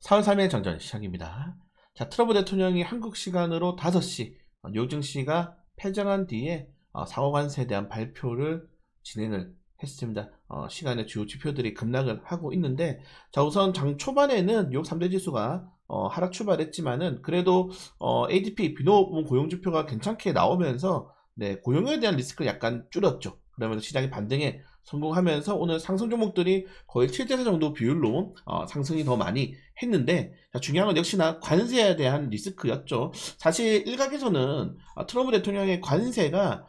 4월 3일 장전 시작입니다. 자, 트럼프 대통령이 한국 시간으로 5시 뉴욕 증시가 패장한 뒤에 상호 관세에 대한 발표를 진행을 했습니다. 시간에 주요 지표들이 급락을 하고 있는데, 자, 우선 장 초반에는 뉴욕 3대 지수가 하락 출발했지만은 그래도 ADP 비노무 고용 지표가 괜찮게 나오면서 고용에 대한 리스크를 약간 줄였죠. 그러면서 시장이 반등에 성공하면서 오늘 상승 종목들이 거의 7대4 정도 비율로 상승이 더 많이 했는데, 자, 중요한 건 역시나 관세에 대한 리스크였죠. 사실 일각에서는 트럼프 대통령의 관세가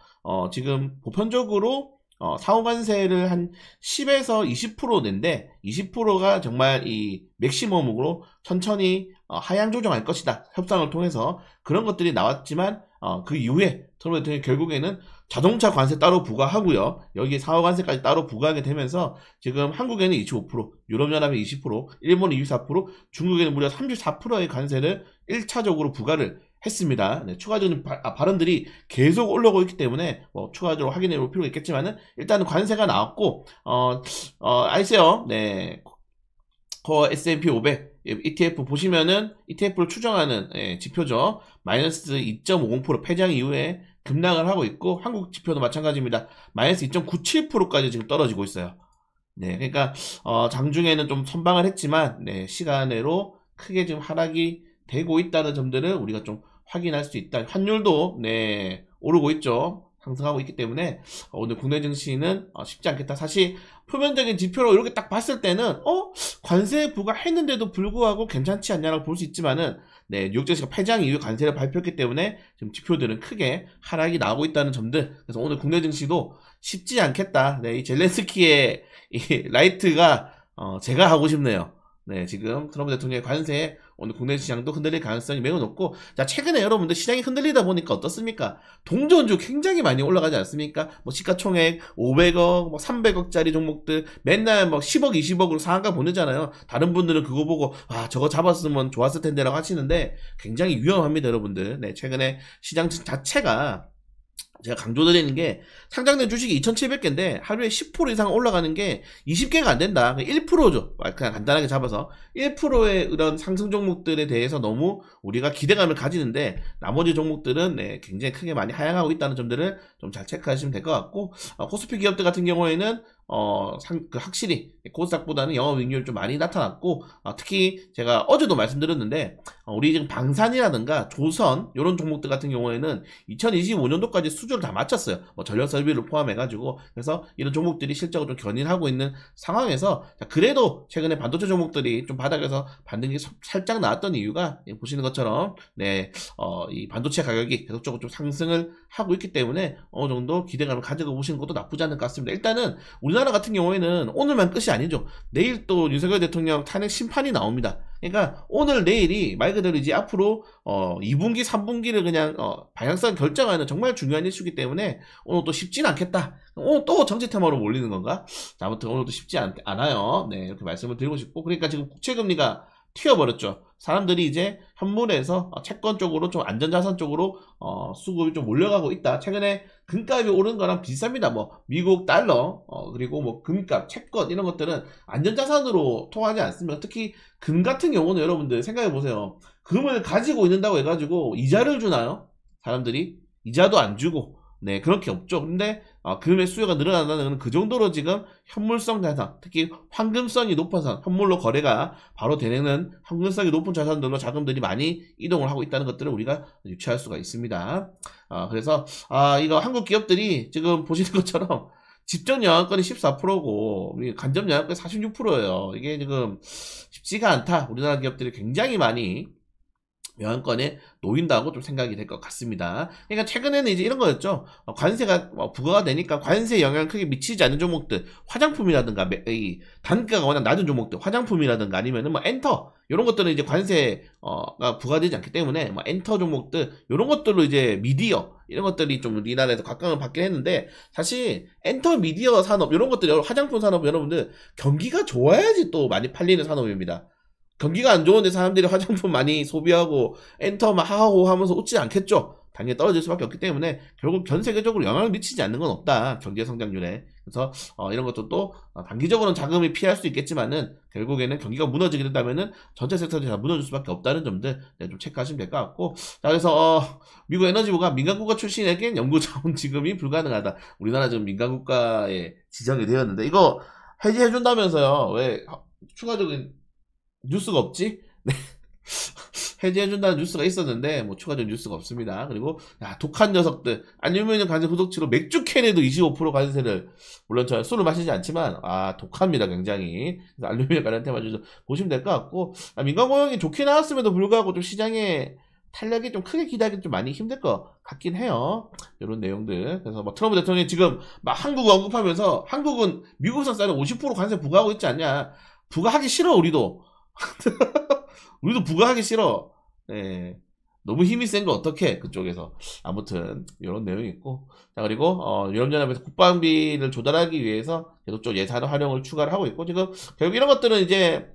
지금 보편적으로 상호 관세를 한 10에서 20%인데 20%가 정말 이 맥시멈으로 천천히 하향 조정할 것이다, 협상을 통해서 그런 것들이 나왔지만, 그 이후에 트럼프 대통령이 결국에는 자동차 관세 따로 부과하고요, 여기에 상호 관세까지 따로 부과하게 되면서 지금 한국에는 25%, 유럽연합이 20%, 일본은 24%, 중국에는 무려 34%의 관세를 1차적으로 부과를 했습니다. 추가적인 발언들이 계속 올라오고 있기 때문에 추가적으로 확인해 볼 필요가 있겠지만은, 일단은 관세가 나왔고, 아시세요? 코어 S&P 500 ETF 보시면은 ETF를 추정하는 지표죠. 마이너스 2.50% 패장 이후에 급락을 하고 있고, 한국 지표도 마찬가지입니다. 마이너스 2.97%까지 지금 떨어지고 있어요. 그러니까 장중에는 좀 선방을 했지만 시간으로 크게 지금 하락이 되고 있다는 점들을 우리가 좀 확인할 수 있다. 환율도 오르고 있죠. 상승하고 있기 때문에 오늘 국내 증시는 쉽지 않겠다. 사실 표면적인 지표로 이렇게 딱 봤을 때는 관세 부과했는데도 불구하고 괜찮지 않냐라고 볼 수 있지만은, 뉴욕 증시가 패장 이후 관세를 발표했기 때문에 지금 지표들은 크게 하락이 나오고 있다는 점들. 그래서 오늘 국내 증시도 쉽지 않겠다. 이 젤렌스키의 이 라이트가 제가 하고 싶네요. 지금 트럼프 대통령의 관세에 오늘 국내 시장도 흔들릴 가능성이 매우 높고, 자, 최근에 여러분들 시장이 흔들리다 보니까 어떻습니까? 동전주 굉장히 많이 올라가지 않습니까? 시가총액 500억, 300억짜리 종목들 맨날 10억, 20억으로 상한가 보내잖아요. 다른 분들은 그거 보고 저거 잡았으면 좋았을 텐데라고 하시는데, 굉장히 위험합니다, 여러분들. 최근에 시장 자체가, 제가 강조드리는 게, 상장된 주식이 2,700개인데 하루에 10% 이상 올라가는 게 20개가 안 된다. 1%죠. 그냥 간단하게 잡아서 1%의 이런 상승 종목들에 대해서 너무 우리가 기대감을 가지는데, 나머지 종목들은 굉장히 크게 많이 하향하고 있다는 점들을 좀 잘 체크하시면 될 것 같고, 코스피 기업들 같은 경우에는 확실히 코스닥보다는 영업이익률 좀 많이 나타났고, 특히 제가 어제도 말씀드렸는데, 우리 지금 방산이라든가 조선 이런 종목들 같은 경우에는 2025년도까지 수주를 다 마쳤어요. 전력 설비를 포함해가지고. 그래서 이런 종목들이 실적으로 좀 견인하고 있는 상황에서, 그래도 최근에 반도체 종목들이 좀 바닥에서 반등이 살짝 나왔던 이유가 보시는 것처럼 이 반도체 가격이 계속적으로 좀 상승을 하고 있기 때문에 어느 정도 기대감을 가지고 보시는 것도 나쁘지 않을 것 같습니다. 일단은 우리나라 같은 경우에는 오늘만 끝이 아니죠. 내일 또 윤석열 대통령 탄핵 심판이 나옵니다. 그러니까 오늘 내일이 말 그대로 이제 앞으로 2분기 3분기를 그냥 방향성 결정하는 정말 중요한 이슈이기 때문에 오늘 또 쉽지는 않겠다. 오늘 또 정치 테마로 몰리는 건가? 자, 아무튼 오늘도 쉽지 않아요. 이렇게 말씀을 드리고 싶고, 그러니까 지금 국채금리가 튀어버렸죠. 사람들이 이제 현물에서 채권 쪽으로, 좀 안전자산 쪽으로 수급이 좀 몰려가고 있다. 최근에 금값이 오른 거랑 비슷합니다. 미국 달러, 그리고 금값, 채권 이런 것들은 안전자산으로 통하지 않습니다. 특히 금 같은 경우는 여러분들 생각해 보세요. 금을 가지고 있는다고 해가지고 이자를 주나요? 사람들이 이자도 안 주고, 그런 게 없죠. 근데 금의 수요가 늘어난다는 그 정도로 지금 현물성 자산, 특히 황금성이 높아서 현물로 거래가 바로 되는 황금성이 높은 자산들로 자금들이 많이 이동을 하고 있다는 것들을 우리가 유추할 수가 있습니다. 그래서 이거 한국 기업들이 지금 보시는 것처럼 집정 영향권이 14%고 간접 영향권이 46%예요. 이게 지금 쉽지가 않다. 우리나라 기업들이 굉장히 많이 영향권에 놓인다고 좀 생각이 될 것 같습니다. 그러니까 최근에는 이제 이런 거였죠. 관세가 부과가 되니까 관세 영향 크게 미치지 않는 종목들, 화장품이라든가 이 단가가 워낙 낮은 종목들, 화장품이라든가 아니면은 엔터 이런 것들은 이제 관세가 부과되지 않기 때문에 엔터 종목들 이런 것들로 이제 미디어 이런 것들이 좀 우리나라에서 각광을 받긴 했는데, 사실 엔터 미디어 산업 이런 것들이, 화장품 산업 여러분들 경기가 좋아야지 또 많이 팔리는 산업입니다. 경기가 안 좋은데 사람들이 화장품 많이 소비하고 엔터만 하하호 하면서 웃지 않겠죠. 당연히 떨어질 수밖에 없기 때문에 결국 전 세계적으로 영향을 미치지 않는 건 없다, 경제 성장률에. 그래서 이런 것도 또 단기적으로는 자금이 피할 수 있겠지만은 결국에는 경기가 무너지게 된다면은 전체 섹터들이 다 무너질 수밖에 없다는 점들 좀 체크하시면 될 것 같고, 자 그래서 미국 에너지부가 민간국가 출신에겐 연구자원 지급이 불가능하다. 우리나라 지금 민간국가에 지정이 되었는데 이거 해지해준다면서요. 왜 추가적인 뉴스가 없지? 네. 해지해준다는 뉴스가 있었는데 뭐 추가적인 뉴스가 없습니다. 그리고 독한 녀석들, 알루미늄 관세 후속치로 맥주 캔에도 25% 관세를, 물론 저 술을 마시지 않지만 독합니다 굉장히. 그래서 알루미늄 관련 테마 좀 보시면 될 것 같고, 민간 고용이 좋게 나왔음에도 불구하고 좀 시장에 탄력이 좀 크게 기대하기 좀 많이 힘들 것 같긴 해요. 이런 내용들. 그래서 뭐 트럼프 대통령이 지금 막 한국을 언급하면서 한국은 미국산 쌀에 50% 관세 부과하고 있지 않냐. 부과하기 싫어 우리도. 우리도 부과하기 싫어. 네. 너무 힘이 센 거 어떡해 그쪽에서. 아무튼 이런 내용이 있고, 자 그리고 유럽연합에서 국방비를 조달하기 위해서 계속 예산 활용을 추가를 하고 있고, 지금 결국 이런 것들은 이제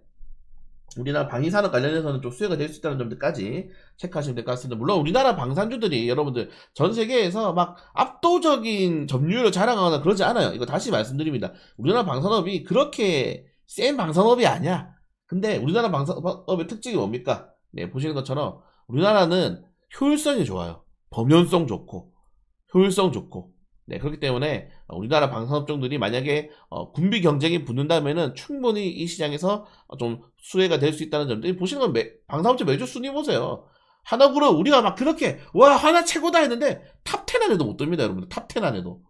우리나라 방위산업 관련해서는 좀 수혜가 될 수 있다는 점들까지 체크하시면 될 것 같습니다. 물론 우리나라 방산주들이 여러분들 전 세계에서 막 압도적인 점유율을 자랑하거나 그러지 않아요. 이거 다시 말씀드립니다. 우리나라 방산업이 그렇게 센 방산업이 아니야. 근데 우리나라 방산업의 특징이 뭡니까? 네, 보시는 것처럼 우리나라는 효율성이 좋아요. 범용성 좋고 효율성 좋고. 네, 그렇기 때문에 우리나라 방산업종들이 만약에 군비 경쟁이 붙는다면은 충분히 이 시장에서 좀 수혜가 될 수 있다는 점들. 보시는 건 방산업체 매주 순위 보세요. 하나그룹 우리가 막 그렇게 와 하나 최고다 했는데 탑10 안에도 못 듭니다 여러분들. 탑10 안에도.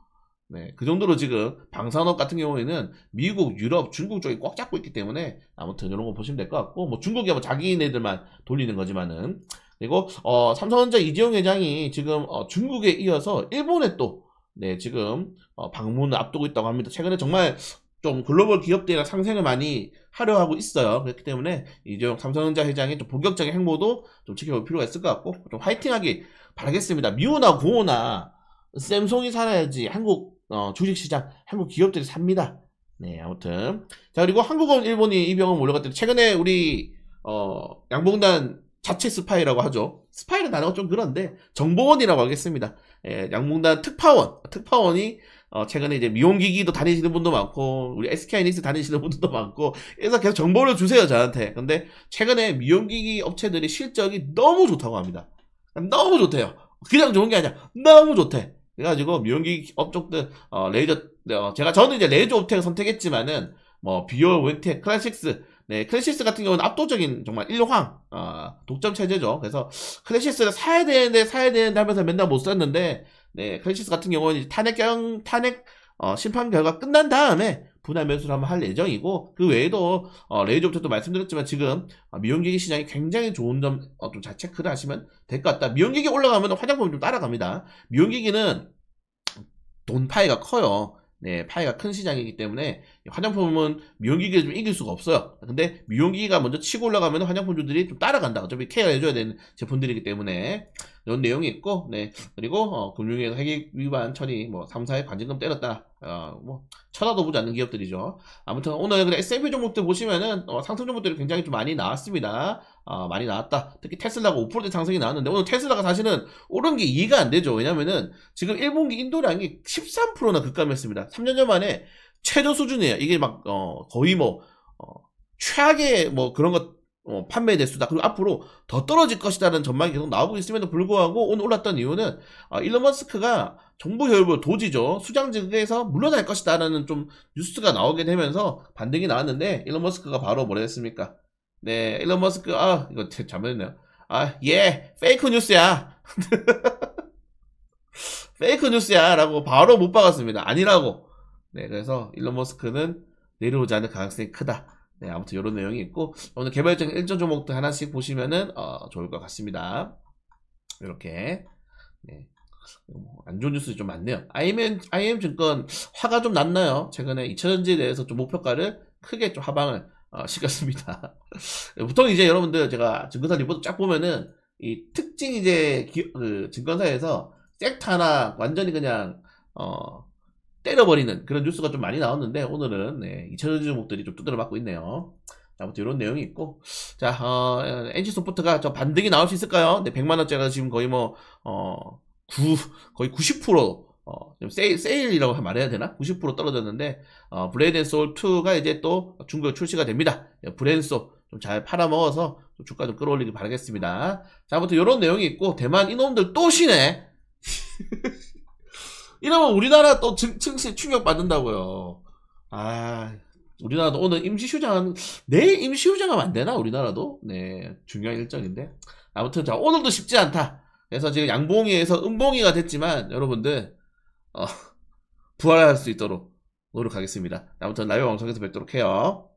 네, 그 정도로 지금 방산업 같은 경우에는 미국, 유럽, 중국 쪽이 꽉 잡고 있기 때문에 아무튼 이런 거 보시면 될 것 같고, 뭐 중국이 뭐 자기네들만 돌리는 거지만은. 그리고 삼성전자 이재용 회장이 지금 중국에 이어서 일본에 또 네, 지금 방문을 앞두고 있다고 합니다. 최근에 정말 좀 글로벌 기업들이랑 상생을 많이 하려 하고 있어요. 그렇기 때문에 이재용 삼성전자 회장의 좀 본격적인 행보도 좀 지켜볼 필요가 있을 것 같고, 좀 화이팅하기 바라겠습니다. 미우나 고우나 샘송이 살아야지 한국 주식시장, 한국 기업들이 삽니다. 네, 아무튼. 자, 그리고 한국은 일본이 이병헌 몰려갔더니 최근에 우리 양봉단 자체 스파이라고 하죠. 스파이는 단어가 좀 그런데 정보원이라고 하겠습니다. 예, 양봉단 특파원이 최근에 이제 미용기기도 다니시는 분도 많고 우리 SK하이닉스 다니시는 분들도 많고, 그래서 계속 정보를 주세요 저한테. 근데 최근에 미용기기 업체들이 실적이 너무 좋다고 합니다. 너무 좋대요. 그냥 좋은 게 아니라 너무 좋대. 그래가지고 미용기기 업종들 저는 이제 레이저 업텍을 선택했지만은 뭐 비올, 웬텍, 클래식스, 네, 클래식스 같은 경우는 압도적인 정말 일황 독점 체제죠. 그래서 클래식스를 사야 되는데 하면서 맨날 못 샀는데, 네, 클래식스 같은 경우는 탄핵 심판 결과 끝난 다음에 분할 매수를 한번 할 예정이고, 그 외에도 레이저부터도 말씀드렸지만 지금 미용기기 시장이 굉장히 좋은 점 좀 잘 체크를 하시면 될 것 같다. 미용기기 올라가면 화장품이 좀 따라갑니다. 미용기기는 돈 파이가 커요. 네, 파이가 큰 시장이기 때문에 화장품은 미용기기를 좀 이길 수가 없어요. 근데 미용기기가 먼저 치고 올라가면 화장품주들이 좀 따라간다. 어차피 케어해줘야 되는 제품들이기 때문에 이런 내용이 있고, 네, 그리고 금융위에서 회계 위반 처리, 뭐 3사에 관징금 때렸다. 뭐 쳐다도 보지 않는 기업들이죠. 아무튼 오늘 S&P 종목들 보시면은 상승 종목들이 굉장히 좀 많이 나왔습니다. 많이 나왔다. 특히 테슬라가 5% 상승이 나왔는데, 오늘 테슬라가 사실은 오른 게 이해가 안 되죠. 왜냐면은 지금 1분기 인도량이 13%나 급감했습니다. 3년여 만에 최저 수준이에요. 이게 막 거의 뭐 최악의 뭐 그런 것 판매 대수다. 그리고 앞으로 더 떨어질 것이라는 전망이 계속 나오고 있음에도 불구하고 오늘 올랐던 이유는 일론 머스크가 정부 혈부 도지죠. 수장직에서 물러날 것이다라는 좀 뉴스가 나오게 되면서 반등이 나왔는데, 일론 머스크가 바로 뭐라 했습니까? 네, 일론 머스크 이거 잘못했네요. 페이크 뉴스야. 페이크 뉴스야 라고 바로 못 박았습니다. 아니라고. 네, 그래서 일론 머스크는 내려오지 않을 가능성이 크다. 네, 아무튼 이런 내용이 있고, 오늘 개별적인 일정 종목들 하나씩 보시면은 좋을 것 같습니다. 이렇게. 네. 안 좋은 뉴스 좀 많네요. IM 증권 화가 좀 났나요? 최근에 2차전지에 대해서 좀 목표가를 크게 좀 하방을 시켰습니다. 보통 이제 여러분들 제가 증권사 리포트 쫙 보면은 이 특징 이제 그 증권사에서 섹터 하나 완전히 그냥 때려버리는 그런 뉴스가 좀 많이 나왔는데, 오늘은 네, 2차전지 종목들이 좀 두드려 맞고 있네요. 아무튼 이런 내용이 있고, 자 NC소프트가 저 반등이 나올 수 있을까요? 네, 100만원짜리가 지금 거의 뭐 거의 90% 좀 세일이라고 말해야 되나? 90% 떨어졌는데, 브레이드 앤 소울 2가 이제 또 중국에 출시가 됩니다. 브랜소 좀 잘 팔아먹어서 좀 주가 좀 끌어올리길 바라겠습니다. 자, 아무튼 이런 내용이 있고, 대만 이놈들 또 쉬네. 이러면 우리나라 또 증시 충격받는다고요. 아, 우리나라도 오늘 임시휴장, 내일 임시휴장하면 안 되나? 우리나라도? 네, 중요한 일정인데. 아무튼, 자, 오늘도 쉽지 않다. 그래서 지금 양봉이에서 음봉이가 됐지만, 여러분들, 부활할 수 있도록 노력하겠습니다. 아무튼 라이브 방송에서 뵙도록 해요.